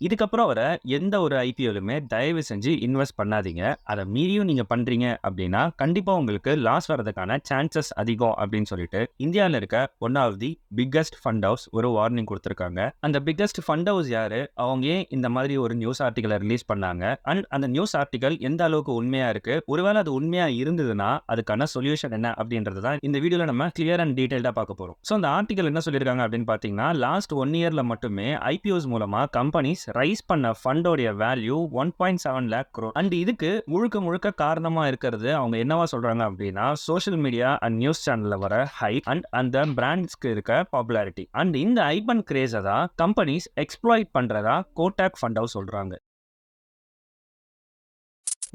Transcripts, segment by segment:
இதுக்கப்புறம் வர எந்த ஒரு ஐபிஓலுமே தயவு செஞ்சு இன்வெஸ்ட் பண்ணாதீங்க. அத மீறியும் நீங்க பண்றீங்க அப்படின்னா, கண்டிப்பா உங்களுக்கு லாஸ் வரதுக்கான சான்சஸ் அதிகம் அப்படின்னு சொல்லிட்டு, இந்தியால இருக்க one of the biggest fund house ஒரு வார்னிங் குடுத்திருக்காங்க. அந்த பிக்கஸ்ட் ஃபண்ட் ஹவுஸ் யாரு? அவங்க ஏன் இந்த மாதிரி ஒரு நியூஸ் ஆர்டிகிள ரிலீஸ் பண்ணாங்க? அண்ட் அந்த நியூஸ் ஆர்டிகிள் எந்த அளவுக்கு உண்மையா இருக்கு? ஒருவேளை அது உண்மையா இருந்ததுன்னா, அதுக்கான சொல்யூஷன் என்ன? அப்படின்றது தான் இந்த வீடியோல நம்ம கிளியர் அண்ட் டீடைல்டா பார்க்க போறோம். சோ அந்த ஆர்டிகிள் என்ன சொல்லியிருக்காங்க அப்படின்னு பார்த்தீங்கன்னா, லாஸ்ட் 1 இயர்ல மட்டுமே ஐபிஓஸ் மூலமா கம்பெனிஸ் ரைஸ் பண்ண ஃபண்டோடைய வேல்யூ 1.7 லேக் crore. அண்ட் இதுக்கு முழுக்க முழுக்க காரணமா இருக்கிறது அவங்க என்னவா சொல்றாங்க அப்படின்னா, சோஷியல் மீடியா அண்ட் நியூஸ் சேனல்ல வர ஹைப் அண்ட் அந்த பிராண்ட்ஸ்க்கு இருக்க பாப்புலாரிட்டி. அண்ட் இந்த ஹைப் அண்ட் கிரேஸ தான் கம்பெனிஸ் எக்ஸ்ப்ளாய்ட் பண்றதா கோடாக் ஃபண்ட் ஹவுஸ் சொல்றாங்க.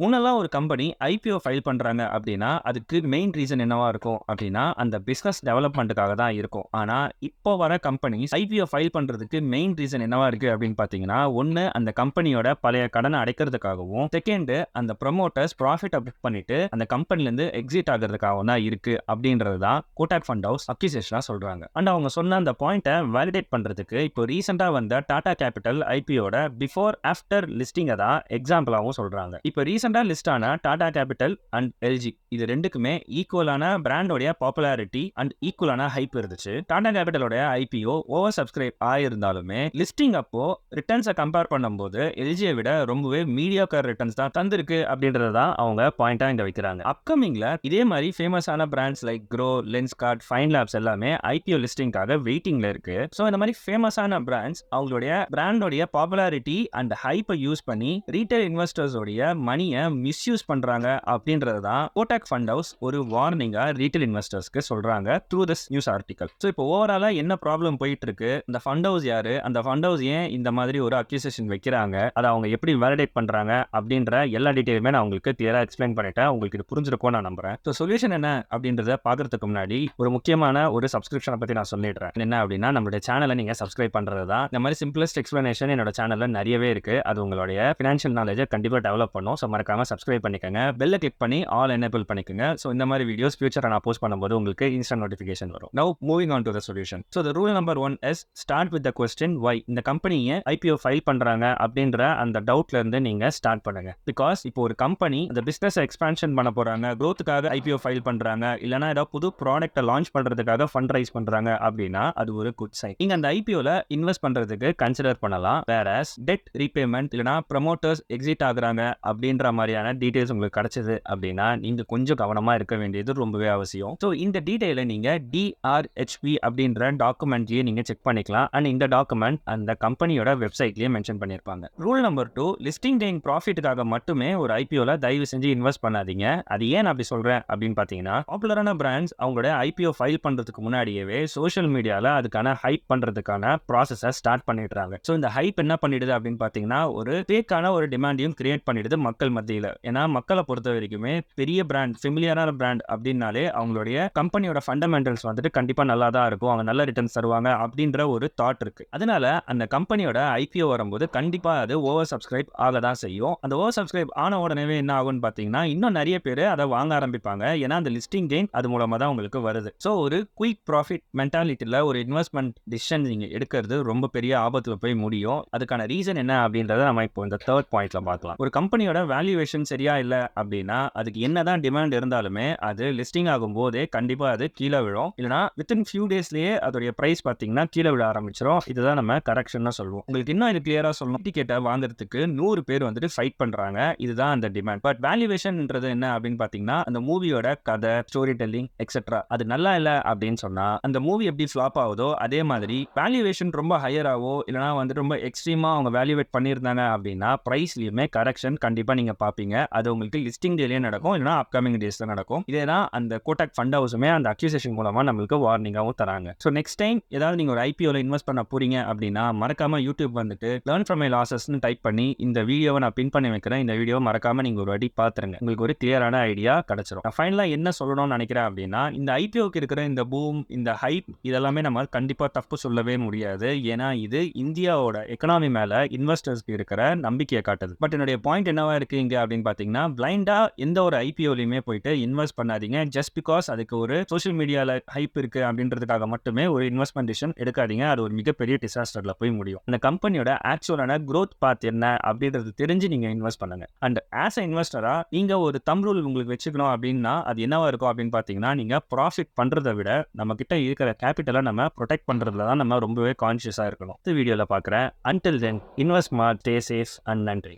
முன்னெல்லாம் ஒரு கம்பெனி ஐபிஓ ஃபைல் பண்றாங்க அப்படின்னா, அதுக்கு மெயின் ரீசன் என்னவா இருக்கும் அப்படின்னா, அந்த பிசினஸ் டெவலப்மென்ட்க்காக தான் இருக்கும். ஆனா, இப்போ வர கம்பெனிஸ் ஐபிஓ ஃபைல் பண்றதுக்கு மெயின் ரீசன் என்னவா இருக்கு அப்படின்னு பார்த்தீங்கன்னா, ஒண்ணு அந்த கம்பெனியோட பழைய கடனை அடைக்கிறதுக்காகவும், செகண்ட் அந்த ப்ரமோட்டர்ஸ் ப்ராஃபிட்ட புக் பண்ணிட்டு அந்த கம்பெனில இருந்து எக்ஸிட் ஆகுறதுக்காகவும் தான் இருக்கு அப்படின்றது தான் கோடாக் ஃபண்ட் ஹவுஸ் அக்யூசேஷனா சொல்றாங்க. அண்ட் அவங்க சொன்ன அந்த பாயிண்ட்ட வேலிடேட் பண்றதுக்கு இப்போ ரீசென்ட்டா வந்த டாடா கேபிட்டல் ஐபிஓட பிஃபோர் ஆஃப்டர் லிஸ்டிங்க தான் எக்ஸாம்பிளாவும் சொல்றாங்க. இப்போ ரீசென்ட்டா லிஸ்ட் ஆன டாடா கேபிட்டல் அண்ட் எல்ஜி இது ரெண்டுக்குமே ஈக்குவலான பிராண்டோட பாப்புலாரிட்டி அண்ட் ஈக்குவலான ஹைப் இருந்துச்சு. டாடா கேபிட்டலோட ஐபிஓ ஓவர் சப்ஸ்கிரைப் ஆயிருந்தாலுமே லிஸ்டிங் அப்போ ரிட்டர்ன்ஸை கம்பேர் பண்ணும்போது எல்ஜியை விட ரொம்பவே மீடியாக்கர் ரிட்டர்ன்ஸ் தான் தந்திருக்கு அப்படின்றத தான் அவங்க பாயிண்டா இங்க வைக்கிறாங்க. அப்கமிங்ல இதே மாதிரி ஃபேமஸான brands like grow, Lenskart, fine labs எல்லாமே ஐபிஓ லிஸ்டிங்காக வெயிட்டிங்ல இருக்கு. ஸோ இந்த மாதிரி ஃபேமஸான பிராண்ட்ஸ் அவங்களுடைய பிராண்டோடைய பாப்புலாரிட்டி அண்ட் ஹைப்பை யூஸ் பண்ணி ரீட்டைல் இன்வெஸ்டர்ஸோடைய மணியை மிஸ்யூஸ் பண்றாங்க அப்படின்றது தான் கோடாக் ஃபண்ட் ஹவுஸ் ஒரு வார்னிங்கா ரீட்டைல் இன்வெஸ்டர்ஸ்க்கு சொல்றாங்க through this news article. So இப்போ ஓவராலா என்ன ப்ராப்ளம் போயிட்டு இருக்கு, இந்த ஃபண்ட் ஹவுஸ் யாரு, அந்த ஃபண்ட் ஹவுஸ் ஏன் இந்த மாதிரி ஒரு அக்யூசேஷன் வைக்கிறாங்க, அதை அவங்க எப்படி வேலிடேட் பண்றாங்க அப்படின்ற எல்லா டீடைலுமே நான் உங்களுக்கு கிளியரா எக்ஸ்பிளைன் பண்ணிட்டேன். உங்களுக்கு இது புரிஞ்சிருக்கும் நான் நம்புறேன். ஸோ சொல்யூஷன் என்ன அப்படின்றத பாக்குறதுக்கு முன்னாடி ஒரு முக்கியமான ஒரு சப்ஸ்கிரிப்ஷனை பத்தி நான் சொல்லிடுறேன். என்ன அப்படின்னா, நம்மளுடைய சேனலை நீங்க சப்ஸ்கிரைப் பண்றது தான். இந்த மாதிரி சிம்பிளஸ்ட் எக்ஸ்பிளனேஷன் என்னோட சேனல்ல நிறையவே இருக்கு. அது உங்களுடைய ஃபினான்ஷியல் நாலேஜை கண்டிப்பா டெவலப் பண்ணும். ஸோ மறக்காம சப்ஸ்கிரைப் பண்ணிக்கங்க. பெல்ல கிளிக் பண்ணி ஆல் எனேபிள் பண்ணிக்கங்க. ஸோ இந்த மாதிரி வீடியோஸ் ஃபியூச்சர்ல நான் போஸ்ட் பண்ணும்போது உங்களுக்கு இன்ஸ்டன்ட் நோட்டிஃபிகேஷன் வரும். Now moving on to the solution. So the rule number 1 is start with the question why. இந்த கம்பெனியை ஐபிஓ ஃபைல் பண்றாங்க அப்படின்ற அந்த டவுட்ல இருந்து நீங்க ஸ்டார்ட் பண்ணுங்க. பிகாஸ் இப்போ ஒரு கம்பெனி அந்த பிசினஸ் எக்ஸ்பான்ஷன் பண்ண போறாங்க, growthக்காக ஐபிஓ ஃபைல் பண்றாங்க, இல்லனா ஏதாவது புது ப்ராடக்ட்டை லான்ச் பண்றதுக்காக ஃபண்ட் ரைஸ் பண்றாங்க அப்படின்னா அது ஒரு குட் சைன். நீங்க அந்த ஐபிஓல இன்வெஸ்ட் பண்றதுக்கு கன்சிடர் பண்ணலாம். வேறஸ் டெட் ரீபேமெண்ட் இல்லனா ப்ரமோட்டர்ஸ் எக்ஸிட் ஆகுறாங்க அப்படின்ற மாதிரியான டீடைல்ஸ் உங்களுக்கு கிடைச்சது அப்படின்னா நீங்க கொஞ்சம் கவனமா இருக்க வேண்டியது ரொம்பவே அவசியம். ஸோ இந்த டீடைலை நீங்க டிஆர்ஹெச்பி அப்படின்ற டாக்குமெண்ட்லயே நீங்க செக் பண்ணிக்கலாம். அண்ட் இந்த டாக்குமெண்ட் அந்த கம்பெனியோட வெப்சைட்லயே மென்ஷன் பண்ணிருப்பாங்க. ரூல் நம்பர் 2, லிஸ்டிங் டேயிங் ப்ராஃபிட்டுக்காக மட்டுமே ஒரு ஐபிஓல தயவு செஞ்சு இன்வெஸ்ட் பண்ணாதீங்க. அது ஏன் நான் அப்படி சொல்றேன் அப்படின்னு பாத்தீங்கன்னா, பாப்புலரான பிராண்ட்ஸ் அவங்களோட ஐபிஓ ஃபைல் பண்றதுக்கு முன்னாடியே சோஷியல் மீடியால அதுக்கான ஹைப் பண்றதுக்கான ப்ராசஸை ஸ்டார்ட் பண்ணிடுறாங்க. ஸோ இந்த ஹைப் என்ன பண்ணிடுது அப்படின்னு பாத்தீங்கன்னா, ஒரு ஃபேக்கான ஒரு டிமாண்டையும் கிரியேட் பண்ணிடுது மக்கள் மத்தியில. ஏன்னா மக்களை பொறுத்த வரைக்குமே பெரிய பிராண்ட், ஃபெமிலியரான பிராண்ட் அப்படின்னாலே அவங்களுடைய கம்பெனியோட ஃபண்டமெண்டல்ஸ் வந்துட்டு கண்டிப்பா நல்லா தான் இருக்கும், அவங்க நல்ல ரிட்டர்ன்ஸ் தருவாங்க அப்படின்ற ஒரு தாட் இருக்கு. அதனால அந்த கம்பெனியோட ஐபிஓ வரும்போது கண்டிப்பா அது ஓவர் சப்ஸ்கிரைப் ஆக தான் செய்யும். அந்த ஓவர் சப்ஸ்கிரைப் ஆன உடனே என்ன ஆகும்னு பாத்தீங்கன்னா, இன்னும் நிறைய பேர் அதை வாங்க ஆரம்பிப்பாங்க. ஏன்னா அந்த லிஸ்டிங் கெயின் அது மூலமா தான் உங்களுக்கு வருது. ஸோ ஒரு குயிக் ப்ராஃபிட் மென்டாலிட்டியில ஒரு இன்வெஸ்ட்மெண்ட் டிசிஷன் நீங்க எடுக்கிறது ரொம்ப பெரிய ஆபத்துல போய் முடியும். அதுக்கான ரீசன் என்ன அப்படின்றத நம்ம இப்போ இந்த தேர்ட் பாயிண்ட்ல பார்க்கலாம். ஒரு கம்பெனியோட வேல்யூவேஷன் சரியா இல்ல அப்படின்னா அதுக்கு என்னதான் டிமாண்ட் இருந்தாலுமே அது லிஸ்டிங் ஆகும் போதே கண்டிப்பா அது கீழே விழும். இல்லனா வித்தின் ஃபியூ டேஸ்லயே அதோட பிரைஸ் பாத்தீங்கன்னா கீழே விழ ஆரம்பிச்சிடும். இதுதான் நம்ம கரெக்ஷன் சொல்லுவோம். உங்களுக்கு இன்னும் இது கிளியரா சொல்லணும், டிக்கெட்டை வாங்குறதுக்கு 100 பேர் வந்துட்டு ஃபைட் பண்றாங்க. இதுதான் அந்த டிமாண்ட். பட் வேல்யூவேஷன்ன்றது என்ன அப்படின்னு பாத்தீங்கன்னா, அந்த மூவியோட கதை, ஸ்டோரி டெல்லிங் எக்ஸெட்ரா அது நல்லா இல்ல அப்படின்னு சொன்னா அந்த மூவி எப்படி ஃபிளாப் ஆகுதோ அதே மாதிரி வேல்யூவேஷன் ரொம்ப ஹையராவோ இல்லனா வந்து ரொம்ப எக்ஸ்ட்ரீமா அவங்க வேல்யூவேட் பண்ணியிருந்தாங்க அப்படின்னா பிரைஸ்லயுமே கரெக்ஷன் கண்டிப்பா நீங்க பாப்பீங்க. அது உங்களுக்கு லிஸ்டிங் டேலயே நடக்கும், இல்லனா அப்கமிங் டேஸ்ல நடக்கும். இதேதான் அந்த கோடாக் ஃபண்ட் ஹவுஸுமே அந்த அக்யூசேஷன் மூலமா நம்மளுக்கு வார்னிங்காவும் தராங்க. ஸோ நெக்ஸ்ட் டைம் ஏதாவது நீங்க ஒரு ஐபிஓல இன்வெஸ்ட் பண்ண போறீங்க அப்படின்னா மறக்காம யூடியூப் வந்துட்டு லேர்ன் ஃப்ரம் மை லாசஸ்னு டைப் பண்ணி இந்த வீடியோவை நான் பின் பண்ணி வைக்கிறேன். இந்த வீடியோ மறக்காம நீங்க ஒரு வாட்டி பாத்துருங்க. உங்களுக்கு ஒரு கிளியரான ஐடியா கிடைச்சிரும். நான் ஃபைனலா என்ன சொல்லணும்னு நினைக்கிறேன் அப்படின்னா, இந்த ஐபிஓக்கு இருக்கிற இந்த பூம், இந்த ஹைப் இதெல்லாமே நம்ம கண்டிப்பா தப்பு சொல்லவே முடியாது. ஏன்னா இது இந்தியாவோட எக்கனாமி மேல இன்வெஸ்டர்ஸ்க்கு இருக்கிற நம்பிக்கையை காட்டுது. பட் என்னுடைய பாயிண்ட் என்னவா இருக்கு எங்க அப்படின்னு பார்த்தீங்கன்னா, பிளைண்டா எந்த ஒரு ஐபிஓலயுமே போயிட்டு இன்வெஸ்ட் பண்ணாதீங்க. ஜஸ்ட் பிகாஸ் அதுக்கு ஒரு சோசியல் மீடியால ஹைப் இருக்கு அப்படின்றதுக்காக மட்டுமே ஒரு இன்வெஸ்ட்மென்ட் டிசிஷன் எடுக்காதீங்க. அது ஒரு மிகப்பெரிய டிசாஸ்டர்ல போய் முடியும். அந்த கம்பெனியோட ஆக்சுவலான குரோத் பாத் என்ன அப்படின்றது தெரிஞ்சு நீங்க இன்வெஸ்ட் பண்ணுங்க. அண்ட் ஆஸ் அ இன்வெஸ்டரா நீங்க ஒரு தம்ப் ரூல் உங்களுக்கு வச்சுக்கணும் அப்படின்னா அது என்னவா இருக்கும் அப்படின்னு பார்த்தீங்கன்னா, நீங்க ப்ராஃபிட் பண்றதை விட நம்ம கிட்ட இருக்கிற கேபிட்டலை நம்ம ப்ரொடெக்ட் பண்றதுல தான் நம்ம ரொம்பவே கான்ஷியஸா இருக்கணும். இந்த வீடியோல பார்க்குறேன். Until then invest smart, stay safe and நன்றி.